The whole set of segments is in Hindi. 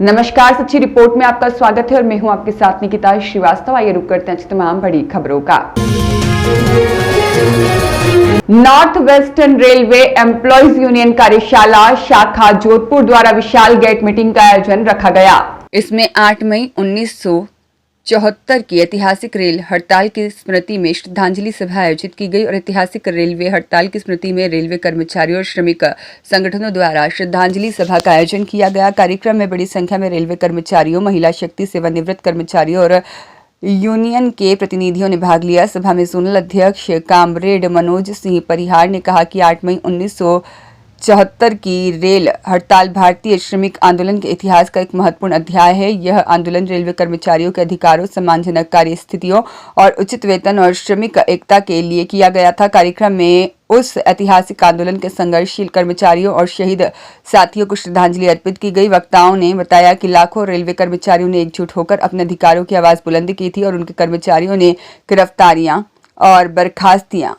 नमस्कार, सच्ची रिपोर्ट में आपका स्वागत है और मैं हूं आपके साथ निकिता श्रीवास्तव। आइए रुक करते हैं तमाम बड़ी खबरों का। North western railway employees union कार्यशाला शाखा जोधपुर द्वारा विशाल गेट मीटिंग का आयोजन रखा गया। इसमें 8 मई 1974 की ऐतिहासिक रेल हड़ताल की स्मृति में श्रद्धांजलि सभा आयोजित की गई और ऐतिहासिक रेलवे हड़ताल की स्मृति में रेलवे कर्मचारियों और श्रमिक संगठनों द्वारा श्रद्धांजलि सभा का आयोजन किया गया। कार्यक्रम में बड़ी संख्या में रेलवे कर्मचारियों, महिला शक्ति, सेवानिवृत्त कर्मचारियों और यूनियन के प्रतिनिधियों ने भाग लिया। सभा में जोनल अध्यक्ष कामरेड मनोज सिंह परिहार ने कहा कि 8 मई 1974 की रेल हड़ताल भारतीय श्रमिक आंदोलन के इतिहास का एक महत्वपूर्ण अध्याय है। यह आंदोलन रेलवे कर्मचारियों के अधिकारों, सम्मानजनक कार्य स्थितियों और उचित वेतन और श्रमिक एकता के लिए किया गया था। कार्यक्रम में उस ऐतिहासिक आंदोलन के संघर्षशील कर्मचारियों और शहीद साथियों को श्रद्धांजलि अर्पित की गई। वक्ताओं ने बताया कि लाखों रेलवे कर्मचारियों ने एकजुट होकर अपने अधिकारों की आवाज बुलंद की थी और उनके कर्मचारियों ने गिरफ्तारियां और बर्खास्तियां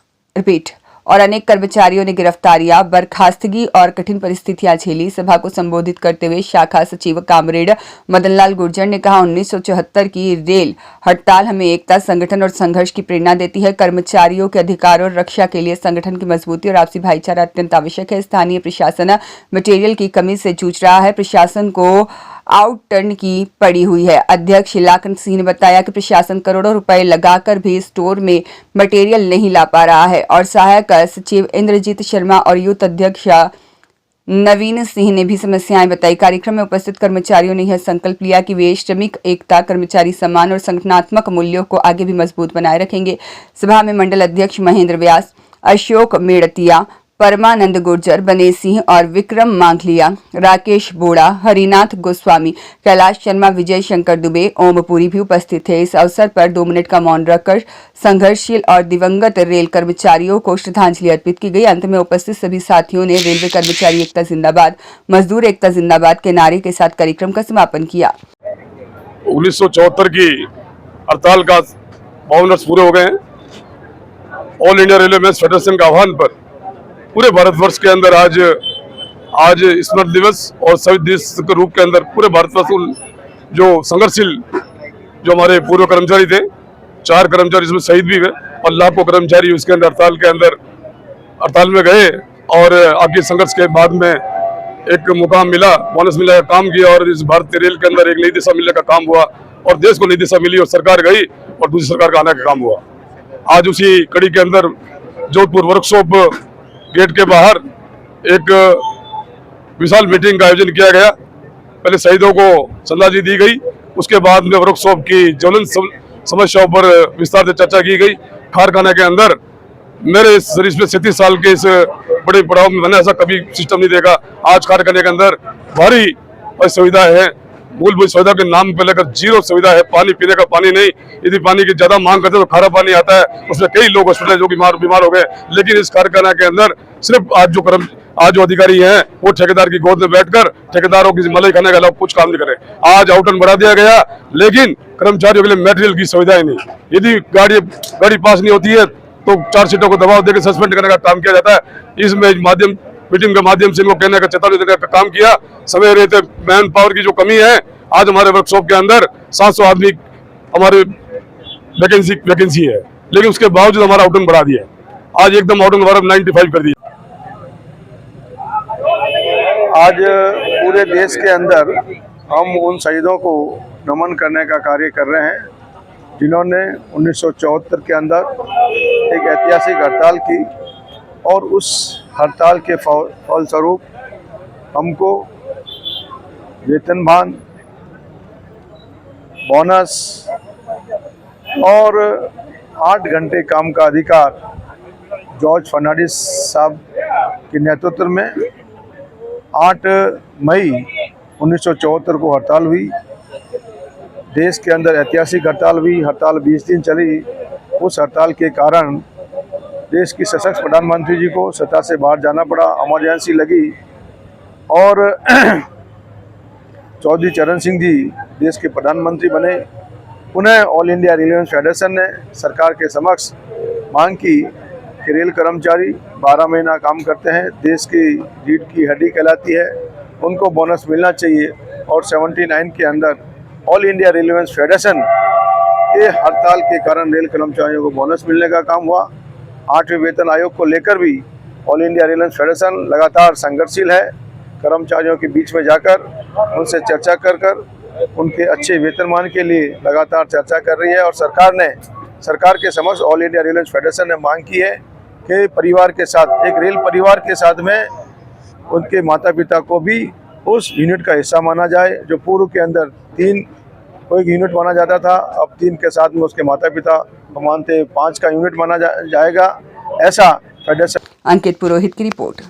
और अनेक कर्मचारियों ने गिरफ्तारियां, बर्खास्तगी और कठिन परिस्थितियां झेली। सभा को संबोधित करते हुए शाखा सचिव कामरेड मदनलाल गुर्जर ने कहा, 1974 की रेल हड़ताल हमें एकता, संगठन और संघर्ष की प्रेरणा देती है। कर्मचारियों के अधिकारों और रक्षा के लिए संगठन की मजबूती और आपसी भाईचारा अत्यंत आवश्यक है। स्थानीय प्रशासन मटेरियल की कमी से जूझ रहा है, प्रशासन को आउट टर्न की पड़ी हुई है। अध्यक्ष लाखन सिंह ने बताया कि प्रशासन करोड़ों रुपए लगाकर भी स्टोर में मटेरियल नहीं ला पा रहा है और सहायक सचिव इंद्रजीत शर्मा और यूथ अध्यक्ष नवीन सिंह ने भी समस्याएं बताई। कार्यक्रम में उपस्थित कर्मचारियों ने यह संकल्प लिया कि वे श्रमिक एकता, कर्मचारी सम्मान और संगठनात्मक मूल्यों को आगे भी मजबूत बनाए रखेंगे। सभा में मंडल अध्यक्ष महेंद्र व्यास, अशोक मेड़तिया, परमानंद गुर्जर, बने सिंह और विक्रम मांगलिया, राकेश बोड़ा, हरिनाथ गोस्वामी, कैलाश शर्मा, विजय शंकर दुबे, ओमपुरी भी उपस्थित थे। इस अवसर पर 2 मिनट का मौन रखकर संघर्षशील और दिवंगत रेल कर्मचारियों को श्रद्धांजलि अर्पित की गई। अंत में उपस्थित सभी साथियों ने रेलवे कर्मचारी एकता जिंदाबाद, मजदूर एकता जिंदाबाद के नारे के साथ कार्यक्रम का समापन किया। 1974 की हड़ताल का 52 वर्ष पूरे हो गए हैं। All India railway men's federation का आह्वान पर पूरे भारतवर्ष के अंदर आज स्मृति दिवस और शहीद दिवस के रूप के अंदर पूरे भारतवर्ष जो संघर्षशील जो हमारे पूर्व कर्मचारी थे, 4 कर्मचारी इसमें शहीद भी हुए और लाखों कर्मचारी उसके अंदर हड़ताल में गए और आपके संघर्ष के बाद में एक मुकाम मिला, बोनस मिला, काम किया और इस भारतीय रेल के अंदर एक नई दिशा मिलने का काम हुआ और देश को नई दिशा मिली और सरकार गई और दूसरी सरकार का आने का काम हुआ। आज उसी कड़ी के अंदर जोधपुर वर्कशॉप गेट के बाहर एक विशाल मीटिंग का आयोजन किया गया। पहले शहीदों को श्रद्धांजलि दी गई, उसके बाद में वर्कशॉप की ज्वलंत समस्याओं पर विस्तार से चर्चा की गई। कारखाने के अंदर मेरे शरीर में 37 साल के इस बड़े पड़ाव में मैंने ऐसा कभी सिस्टम नहीं देखा। आज कारखाने के अंदर भारी सुविधाएं हैं, मूलभूत सुविधा के नाम पे लेकर जीरो सुविधा है। पानी पीने का पानी नहीं, यदि पानी की ज्यादा मांग करते तो खारा पानी आता है, उसमें कई लोग हॉस्पिटल जो बीमार हो गए। लेकिन इस कारखाना के अंदर सिर्फ आज जो अधिकारी हैं वो ठेकेदार की गोद में बैठकर ठेकेदारों की मलाई खाने के अलावा कुछ काम नहीं करे। आज आउटन बढ़ा दिया गया, लेकिन कर्मचारियों के लिए मटेरियल की सुविधाएं नहीं। यदि गाड़ी पास नहीं होती है तो 4 सीटों को दबाव देकर सस्पेंड करने का काम किया जाता है। इसमें मीटिंग के माध्यम से इनको कहने का, चेतावनी देने का काम किया। समय रहते मैन पावर की जो कमी है, आज हमारे वर्कशॉप के अंदर 700 आदमी हमारे वैकेंसी है, लेकिन उसके बावजूद हमारा आउटन बढ़ा दिया। आज एकदम आउटन हमारा 95 कर दिया। आज पूरे देश के अंदर हम उन शहीदों को नमन करने का कार्य कर रहे हैं जिन्होंने 1974 के अंदर एक ऐतिहासिक हड़ताल की और उस हड़ताल के फलस्वरूप हमको वेतनमान, बोनस और 8 घंटे काम का अधिकार जॉर्ज फर्नांडिस साहब के नेतृत्व में 8 मई 1974 को हड़ताल हुई। देश के अंदर ऐतिहासिक हड़ताल हुई। हड़ताल 20 दिन चली। उस हड़ताल के कारण देश की सशक्त प्रधानमंत्री जी को सत्ता से बाहर जाना पड़ा, इमरजेंसी लगी और चौधरी चरण सिंह जी देश के प्रधानमंत्री बने। उन्हें ऑल इंडिया रेलवे फेडरेशन ने सरकार के समक्ष मांग की कि रेल कर्मचारी 12 महीना काम करते हैं, देश की रीढ़ की हड्डी कहलाती है, उनको बोनस मिलना चाहिए और 79 के अंदर ऑल इंडिया रेलवेज फेडरेशन के हड़ताल के कारण रेल कर्मचारियों को बोनस मिलने का काम हुआ। 8वें वेतन आयोग को लेकर भी ऑल इंडिया रेलवेज फेडरेशन लगातार संघर्षशील है। कर्मचारियों के बीच में जाकर उनसे चर्चा कर उनके अच्छे वेतनमान के लिए लगातार चर्चा कर रही है और सरकार के समक्ष ऑल इंडिया रेलवेज फेडरेशन ने मांग की है कि परिवार के साथ, एक रेल परिवार के साथ में उनके माता पिता को भी उस यूनिट का हिस्सा माना जाए। जो पूर्व के अंदर 3 को एक यूनिट माना जाता था, अब 3 के साथ में उसके माता पिता को मानते 5 का यूनिट माना जाएगा। ऐसा फेडरेशन। अंकित पुरोहित की रिपोर्ट।